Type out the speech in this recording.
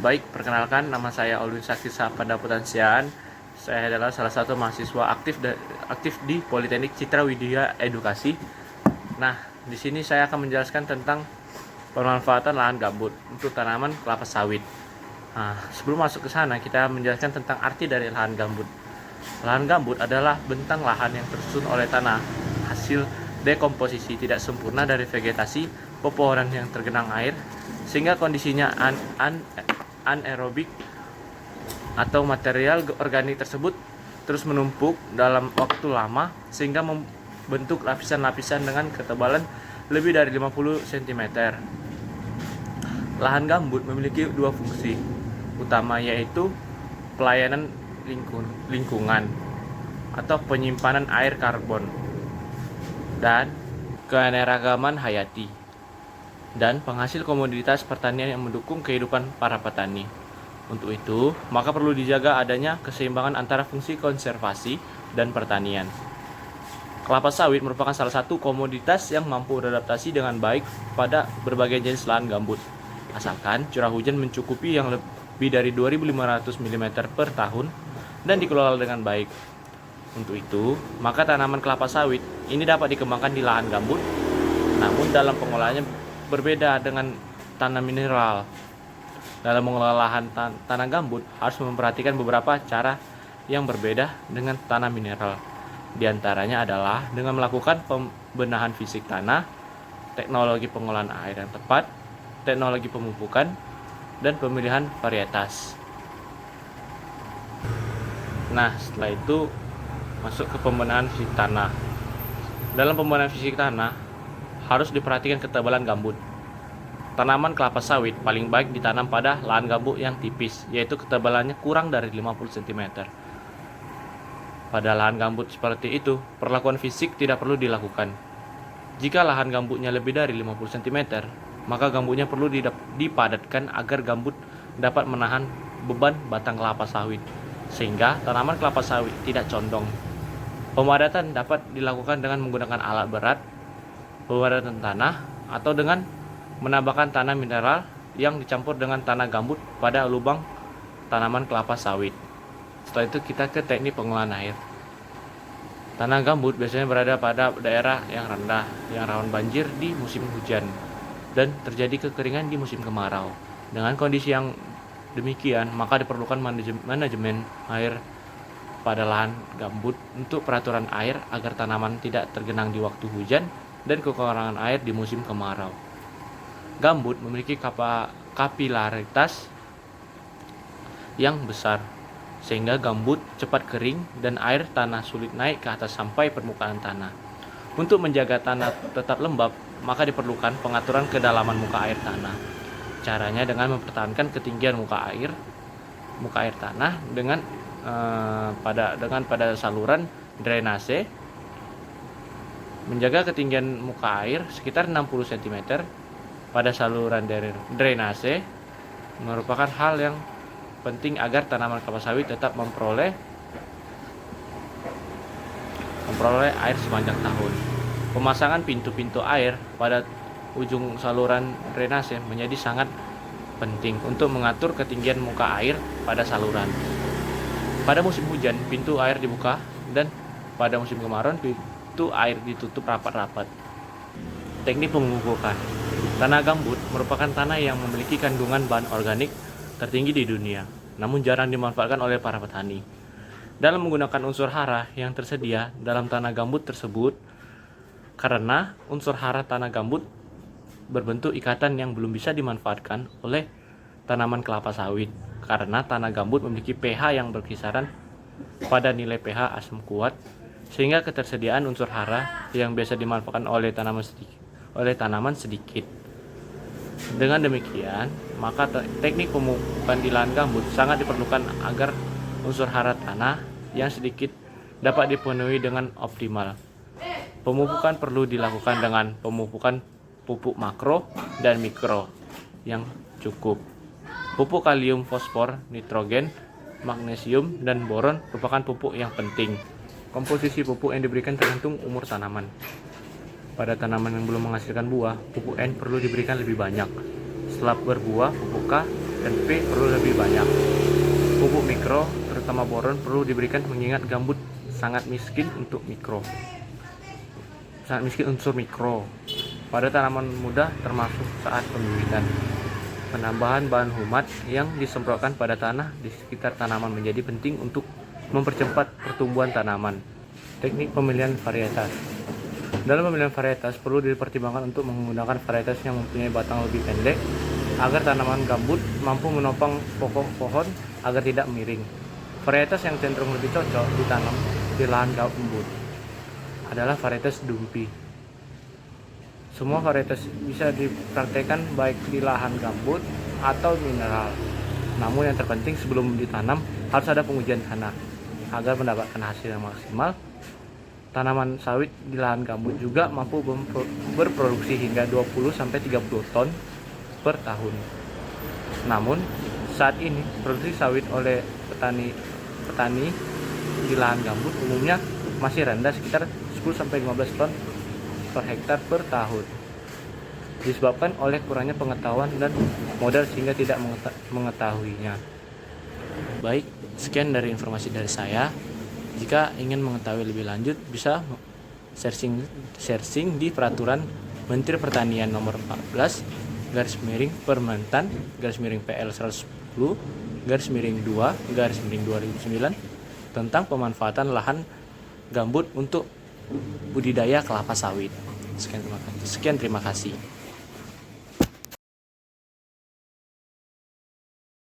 Baik, perkenalkan nama saya Olwin Sakti Sapada Putansiaan. Saya adalah salah satu mahasiswa aktif di Politeknik Citra Widya Edukasi. Nah, di sini saya akan menjelaskan tentang pemanfaatan lahan gambut untuk tanaman kelapa sawit. Nah, sebelum masuk ke sana, kita menjelaskan tentang arti dari lahan gambut. Lahan gambut adalah bentang lahan yang tersusun oleh tanah, hasil dekomposisi tidak sempurna dari vegetasi pepohonan yang tergenang air, sehingga kondisinya anaerobik atau material organik tersebut terus menumpuk dalam waktu lama sehingga membentuk lapisan-lapisan dengan ketebalan lebih dari 50 cm. Lahan gambut memiliki dua fungsi utama, yaitu pelayanan lingkungan atau penyimpanan air karbon dan keanekaragaman hayati, dan penghasil komoditas pertanian yang mendukung kehidupan para petani. Untuk itu, maka perlu dijaga adanya keseimbangan antara fungsi konservasi dan pertanian. Kelapa sawit merupakan salah satu komoditas yang mampu beradaptasi dengan baik pada berbagai jenis lahan gambut, asalkan curah hujan mencukupi yang lebih dari 2.500 mm per tahun dan dikelola dengan baik. Untuk itu, maka tanaman kelapa sawit ini dapat dikembangkan di lahan gambut, namun dalam pengolahannya berbeda dengan tanah mineral. Dalam mengelola lahan tanah gambut harus memperhatikan beberapa cara yang berbeda dengan tanah mineral. Di antaranya adalah dengan melakukan pembenahan fisik tanah, teknologi pengolahan air yang tepat, teknologi pemupukan, dan pemilihan varietas. Nah, setelah itu masuk ke pembenahan fisik tanah. Dalam pembenahan fisik tanah harus diperhatikan ketebalan gambut. Tanaman kelapa sawit paling baik ditanam pada lahan gambut yang tipis, yaitu ketebalannya kurang dari 50 cm. Pada lahan gambut seperti itu, perlakuan fisik tidak perlu dilakukan. Jika lahan gambutnya lebih dari 50 cm, maka gambutnya perlu dipadatkan agar gambut dapat menahan beban batang kelapa sawit, sehingga tanaman kelapa sawit tidak condong. Pemadatan dapat dilakukan dengan menggunakan alat berat, pemadatan tanah, atau dengan menambahkan tanah mineral yang dicampur dengan tanah gambut pada lubang tanaman kelapa sawit. Setelah itu kita ke teknik pengolahan air. Tanah gambut biasanya berada pada daerah yang rendah, yang rawan banjir di musim hujan, dan terjadi kekeringan di musim kemarau. Dengan kondisi yang demikian, maka diperlukan manajemen air pada lahan gambut untuk peraturan air agar tanaman tidak tergenang di waktu hujan dan kekurangan air di musim kemarau. Gambut memiliki kapilaritas yang besar, sehingga gambut cepat kering dan air tanah sulit naik ke atas sampai permukaan tanah. Untuk menjaga tanah tetap lembab, maka diperlukan pengaturan kedalaman muka air tanah. Caranya dengan mempertahankan ketinggian muka air tanah dengan pada saluran drainase. Menjaga ketinggian muka air sekitar 60 cm pada saluran drainase merupakan hal yang penting agar tanaman kelapa sawit tetap memperoleh air sepanjang tahun. Pemasangan pintu-pintu air pada ujung saluran drainase menjadi sangat penting untuk mengatur ketinggian muka air pada saluran. Pada musim hujan, pintu air dibuka, dan pada musim kemarau, pintu air ditutup rapat-rapat. Teknik pemupukan. Tanah gambut merupakan tanah yang memiliki kandungan bahan organik tertinggi di dunia, namun jarang dimanfaatkan oleh para petani. Dalam menggunakan unsur hara yang tersedia dalam tanah gambut tersebut, karena unsur hara tanah gambut berbentuk ikatan yang belum bisa dimanfaatkan oleh tanaman kelapa sawit, karena tanah gambut memiliki pH yang berkisaran pada nilai pH asam kuat, sehingga ketersediaan unsur hara yang biasa dimanfaatkan oleh tanaman sedikit. Dengan demikian, maka teknik pemupukan di lahan gambut sangat diperlukan agar unsur hara tanah yang sedikit dapat dipenuhi dengan optimal. Pemupukan perlu dilakukan dengan pemupukan pupuk makro dan mikro yang cukup. Pupuk kalium, fosfor, nitrogen, magnesium, dan boron merupakan pupuk yang penting. Komposisi pupuk yang diberikan tergantung umur tanaman. Pada tanaman yang belum menghasilkan buah, pupuk N perlu diberikan lebih banyak. Setelah berbuah, pupuk K N, P perlu lebih banyak. Pupuk mikro, terutama boron, perlu diberikan mengingat gambut sangat miskin untuk unsur mikro pada tanaman muda termasuk saat pembibitan. Penambahan bahan humat yang disemprotkan pada tanah di sekitar tanaman menjadi penting untuk mempercepat pertumbuhan tanaman. Teknik pemilihan varietas. Dalam pemilihan varietas perlu dipertimbangkan untuk menggunakan varietas yang mempunyai batang lebih pendek agar tanaman gambut mampu menopang pokok pohon agar tidak miring. Varietas yang cenderung lebih cocok ditanam di lahan gambut adalah varietas dumpi. Semua varietas bisa dipraktekkan baik di lahan gambut atau mineral. Namun yang terpenting sebelum ditanam harus ada pengujian tanah agar mendapatkan hasil yang maksimal. Tanaman sawit di lahan gambut juga mampu berproduksi hingga 20-30 ton per tahun. Namun, saat ini produksi sawit oleh petani di lahan gambut umumnya masih rendah, sekitar 10-15 ton per hektar per tahun. Disebabkan oleh kurangnya pengetahuan dan modal sehingga tidak mengetahuinya. Baik, sekian dari informasi dari saya. Jika ingin mengetahui lebih lanjut, bisa searching di Peraturan Menteri Pertanian Nomor 14 Permentan PL 110 2009 tentang pemanfaatan lahan gambut untuk budidaya kelapa sawit. Sekian terima kasih.